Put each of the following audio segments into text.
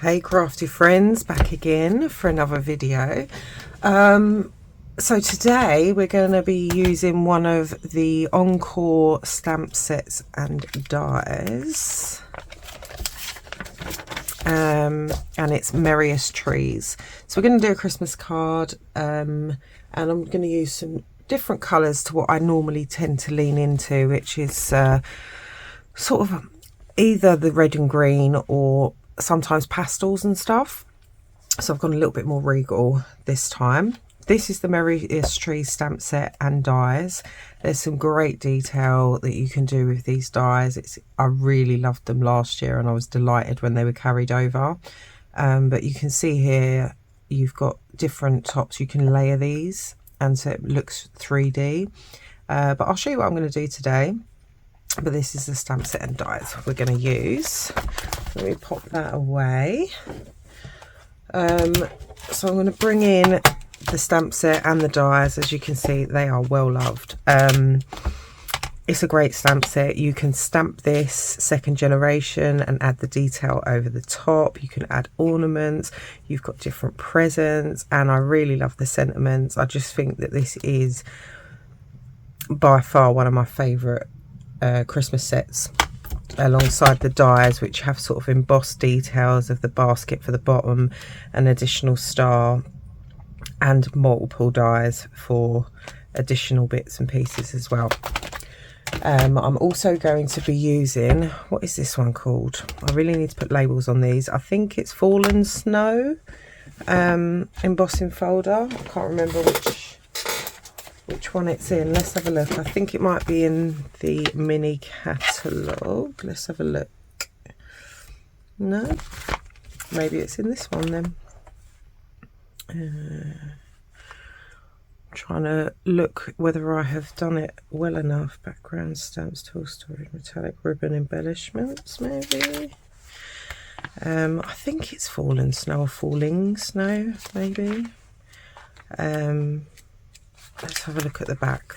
Hey crafty friends, back again for another video. So today we're going to be using one of the Encore stamp sets and dies, and it's Merriest Trees. So we're going to do a Christmas card, and I'm going to use some different colours to what I normally tend to lean into, which is sort of either the red and green or sometimes pastels and stuff. So I've gone a little bit more regal this time. This is the Merriest Trees stamp set and dies. There's some great detail that you can do with these dies. I really loved them last year and I was delighted when they were carried over. But you can see here you've got different tops. You can layer these and so it looks 3D. But I'll show you what I'm going to do today. But this is the stamp set and dies we're going to use. Let me pop that away. So I'm going to bring in the stamp set and the dies. As you can see, they are well loved. It's a great stamp set. You can stamp this second generation and add the detail over the top. You can add ornaments. You've got different presents, and I really love the sentiments. I just think that this is by far one of my favourite Christmas sets, alongside the dies, which have sort of embossed details of the basket for the bottom, an additional star, and multiple dies for additional bits and pieces as well. I'm also going to be using, what is this one called? I really need to put labels on these. I think it's Fallen Snow embossing folder. I can't remember which one it's in. Let's have a look. I think it might be in the mini catalogue. Let's have a look. No, maybe it's in this one then. Trying to look whether I have done it well enough. Background stamps, tool storage, metallic ribbon embellishments, maybe. I think it's Fallen Snow or Falling Snow, maybe. Let's have a look at the back.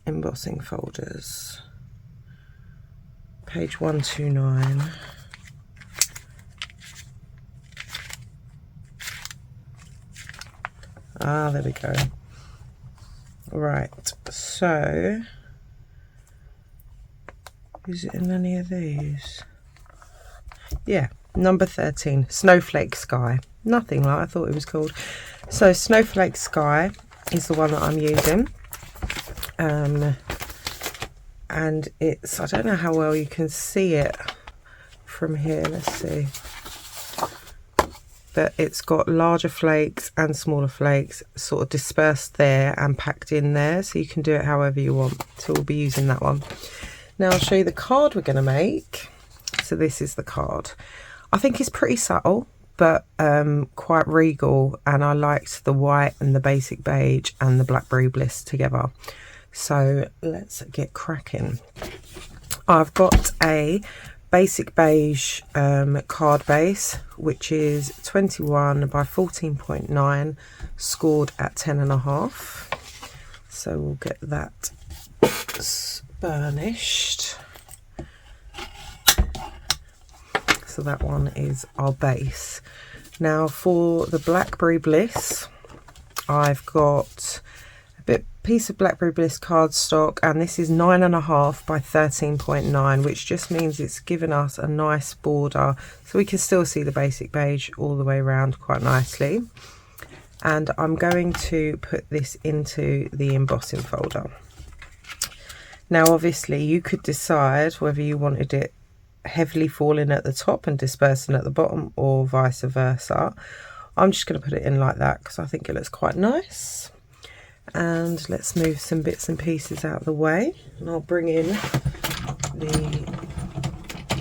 Embossing folders. Page 129. Ah, there we go. Right, so is it in any of these? Yeah, number 13, Snowflake Sky. Nothing like I thought it was called. So Snowflake Sky is the one that I'm using. And it's, I don't know how well you can see it from here. Let's see. But it's got larger flakes and smaller flakes sort of dispersed there and packed in there. So you can do it however you want. So we'll be using that one. Now I'll show you the card we're going to make. So this is the card. I think it's pretty subtle, but quite regal, and I liked the white and the basic beige and the Blackberry Bliss together. So let's get cracking. I've got a basic beige card base, which is 21 by 14.9, scored at 10.5. So we'll get that burnished. So that one is our base. Now for the Blackberry Bliss, I've got a piece of Blackberry Bliss cardstock, and this is 9.5 by 13.9, which just means it's given us a nice border, so we can still see the basic beige all the way around quite nicely. And I'm going to put this into the embossing folder. Now obviously you could decide whether you wanted it heavily falling at the top and dispersing at the bottom, or vice versa. I'm just going to put it in like that because I think it looks quite nice. And let's move some bits and pieces out of the way, and I'll bring in the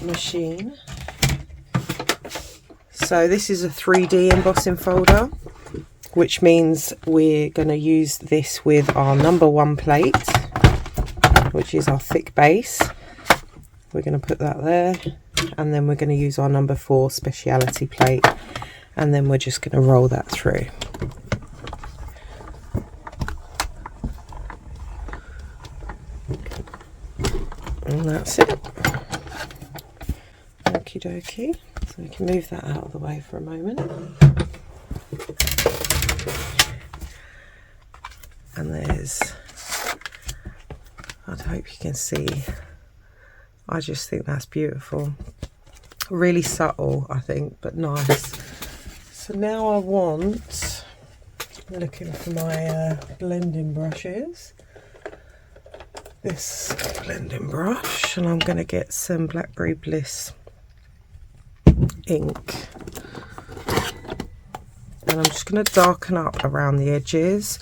machine. So this is a 3D embossing folder, which means we're going to use this with our number 1 plate, which is our thick base. We're going to put that there, and then we're going to use our number 4 speciality plate, and then we're just going to roll that through. And that's it. Okie dokie. So we can move that out of the way for a moment. And there's, I hope you can see, I just think that's beautiful. Really subtle, I think, but nice. So now I want, I'm looking for my blending brushes. This blending brush, and I'm going to get some Blackberry Bliss ink. And I'm just going to darken up around the edges.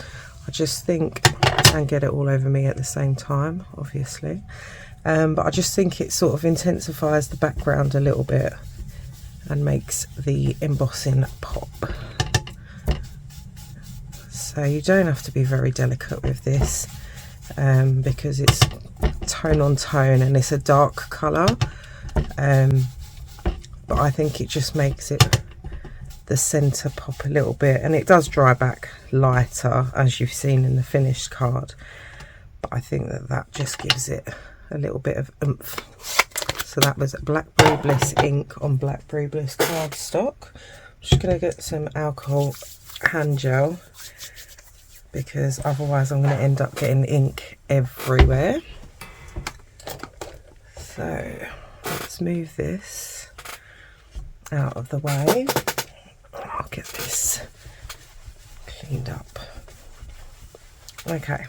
I just think, and get it all over me at the same time, obviously. But I just think it sort of intensifies the background a little bit and makes the embossing pop. So you don't have to be very delicate with this because it's tone on tone and it's a dark colour. But I think it just makes it, the centre pop a little bit, and it does dry back lighter as you've seen in the finished card, but I think that that just gives it a little bit of oomph. So that was Blackberry Bliss ink on Blackberry Bliss cardstock. I'm just going to get some alcohol hand gel because otherwise I'm going to end up getting ink everywhere. So let's move this out of the way. I'll get this cleaned up. Okay.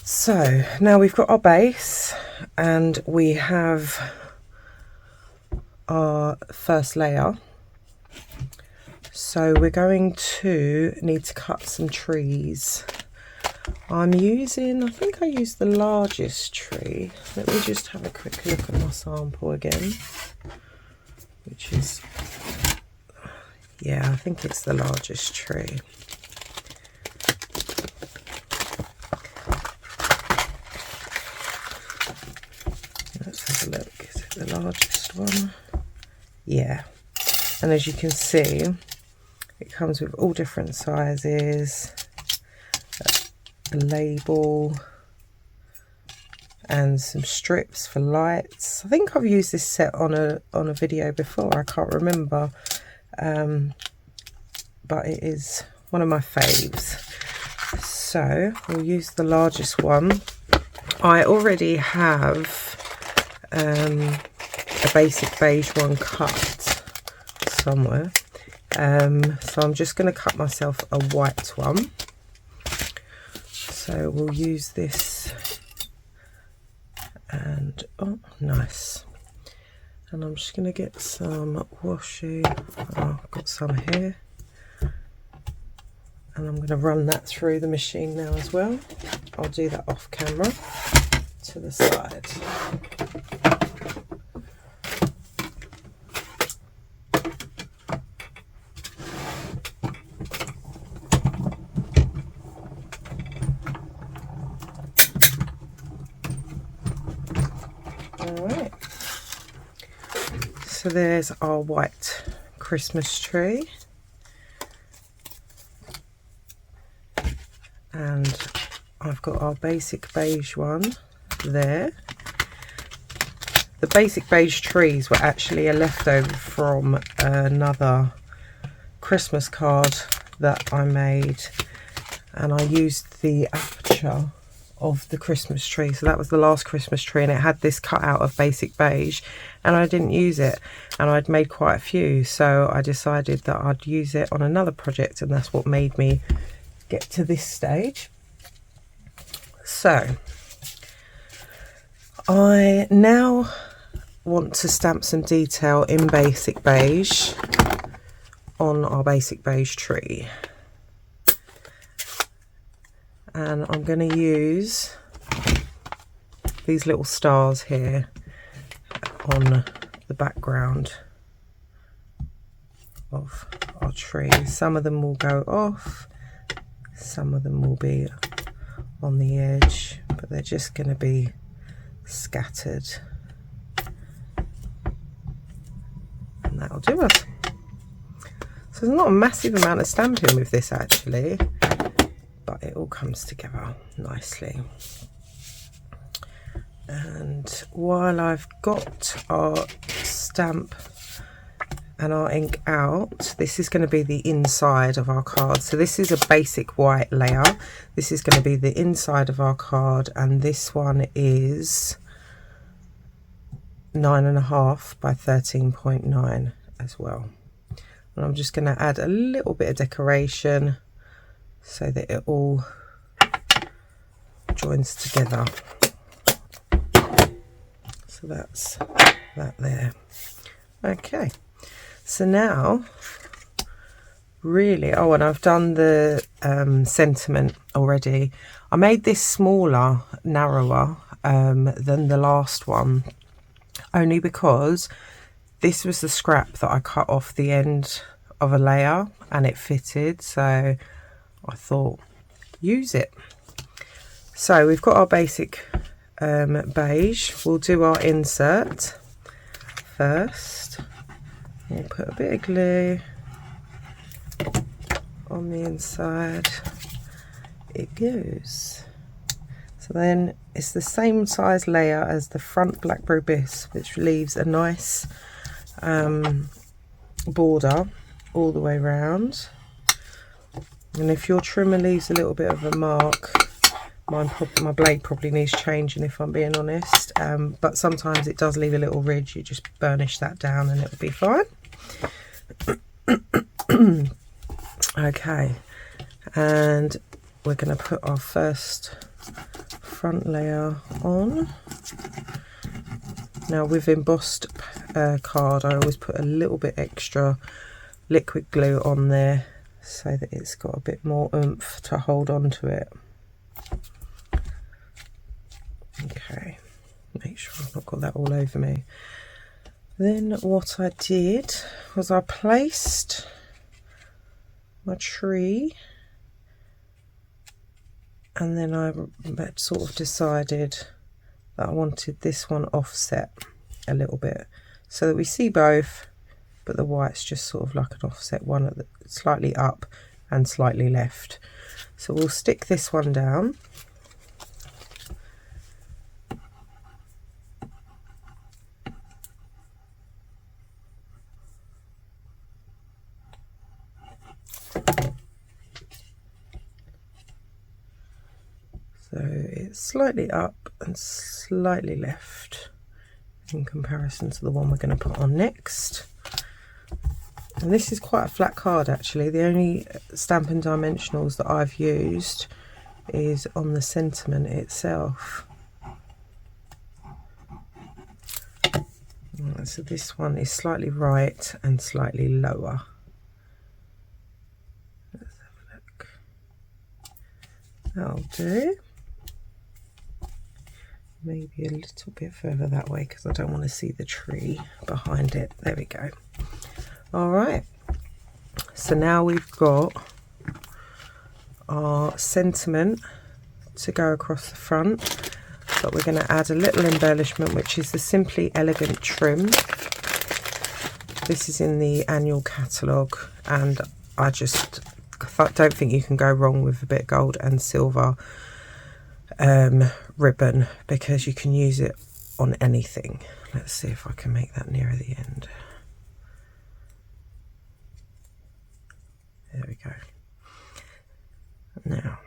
So now we've got our base and we have our first layer. So we're going to need to cut some trees. I'm using, I think I used the largest tree. Let me just have a quick look at my sample again. Which is, yeah, I think it's the largest tree. Let's have a look. Is it the largest one? Yeah. And as you can see, it comes with all different sizes, a label, and some strips for lights. I think I've used this set on a video before, I can't remember, but it is one of my faves. So we'll use the largest one. I already have a basic beige one cut somewhere, so I'm just going to cut myself a white one. So we'll use this. And oh, nice. And I'm just going to get some washi. Oh, I've got some here. And I'm going to run that through the machine now as well. I'll do that off camera to the side. Alright, so there's our white Christmas tree, and I've got our basic beige one there. The basic beige trees were actually a leftover from another Christmas card that I made, and I used the aperture of the Christmas tree. So that was the last Christmas tree, and it had this cut out of basic beige, and I didn't use it, and I'd made quite a few, so I decided that I'd use it on another project, and that's what made me get to this stage. So I now want to stamp some detail in basic beige on our basic beige tree. And I'm going to use these little stars here on the background of our tree. Some of them will go off, some of them will be on the edge, but they're just going to be scattered. And that'll do us. So there's not a massive amount of stamping with this actually, but it all comes together nicely. And while I've got our stamp and our ink out, this is going to be the inside of our card. So this is a basic white layer. This is going to be the inside of our card, and this one is 9.5 by 13.9 as well. And I'm just going to add a little bit of decoration so that it all joins together. So that's that there. Okay, so now really, oh, and I've done the sentiment already. I made this smaller, narrower than the last one, only because this was the scrap that I cut off the end of a layer and it fitted, so I thought use it. So we've got our basic beige. We'll do our insert first. We'll put a bit of glue on the inside. It goes. So then it's the same size layer as the front Blackberry Bliss, which leaves a nice border all the way around. And if your trimmer leaves a little bit of a mark, my blade probably needs changing, if I'm being honest, but sometimes it does leave a little ridge. You just burnish that down and it'll be fine. Okay, and we're going to put our first front layer on. Now with embossed card, I always put a little bit extra liquid glue on there so that it's got a bit more oomph to hold on to it. Okay, make sure I've not got that all over me. Then what I did was I placed my tree, and then I sort of decided that I wanted this one offset a little bit so that we see both, but the white's just sort of like an offset one at the, slightly up and slightly left. So we'll stick this one down. So it's slightly up and slightly left in comparison to the one we're going to put on next. And this is quite a flat card actually. The only Stampin' Dimensionals that I've used is on the sentiment itself. So this one is slightly right and slightly lower. Let's have a look. That'll do. Maybe a little bit further that way because I don't want to see the tree behind it. There we go. All right, so now we've got our sentiment to go across the front, but we're going to add a little embellishment, which is the Simply Elegant trim. This is in the annual catalogue, and I just don't think you can go wrong with a bit of gold and silver ribbon, because you can use it on anything. Let's see if I can make that nearer the end. There we go. Now,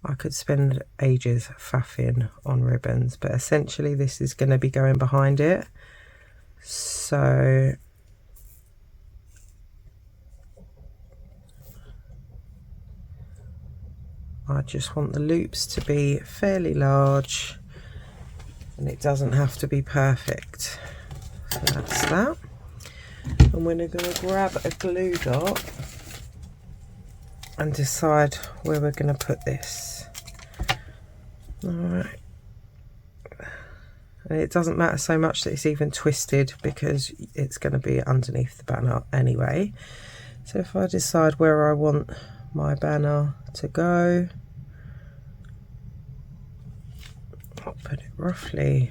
I could spend ages faffing on ribbons, but essentially this is going to be going behind it. So I just want the loops to be fairly large, and it doesn't have to be perfect. So that's that. And we're going to grab a glue dot and decide where we're going to put this. Alright. And it doesn't matter so much that it's even twisted, because it's going to be underneath the banner anyway. So if I decide where I want my banner to go, I'll put it roughly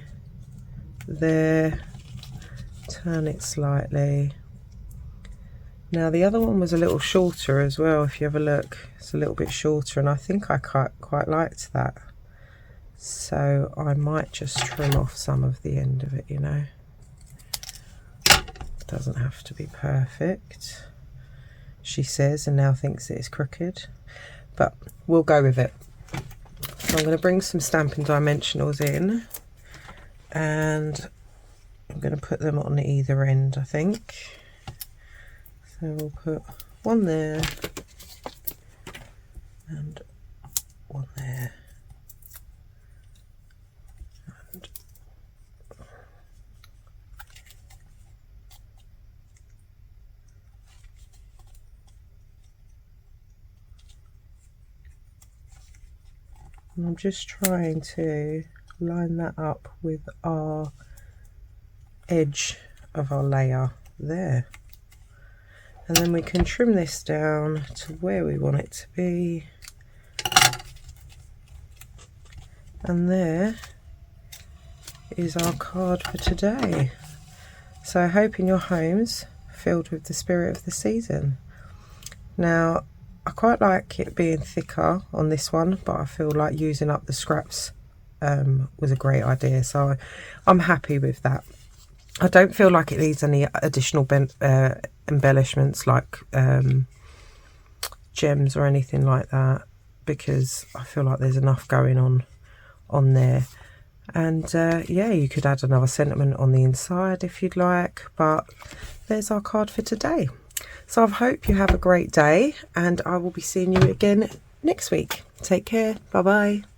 there, turn it slightly. Now the other one was a little shorter as well. If you have a look, it's a little bit shorter, and I think I quite liked that. so I might just trim off some of the end of it, you know. It doesn't have to be perfect, she says, and now thinks it is crooked, but we'll go with it. So I'm going to bring some Stampin' Dimensionals in, and I'm going to put them on either end, I think. So we'll put one there and one there. And I'm just trying to line that up with our edge of our layer there, and then we can trim this down to where we want it to be, and there is our card for today. So I hope in your homes filled with the spirit of the season. Now I quite like it being thicker on this one, but I feel like using up the scraps was a great idea, so I'm happy with that. I don't feel like it needs any additional embellishments like gems or anything like that, because I feel like there's enough going on there. And yeah, you could add another sentiment on the inside if you'd like, but there's our card for today. So I hope you have a great day, and I will be seeing you again next week. Take care. Bye bye.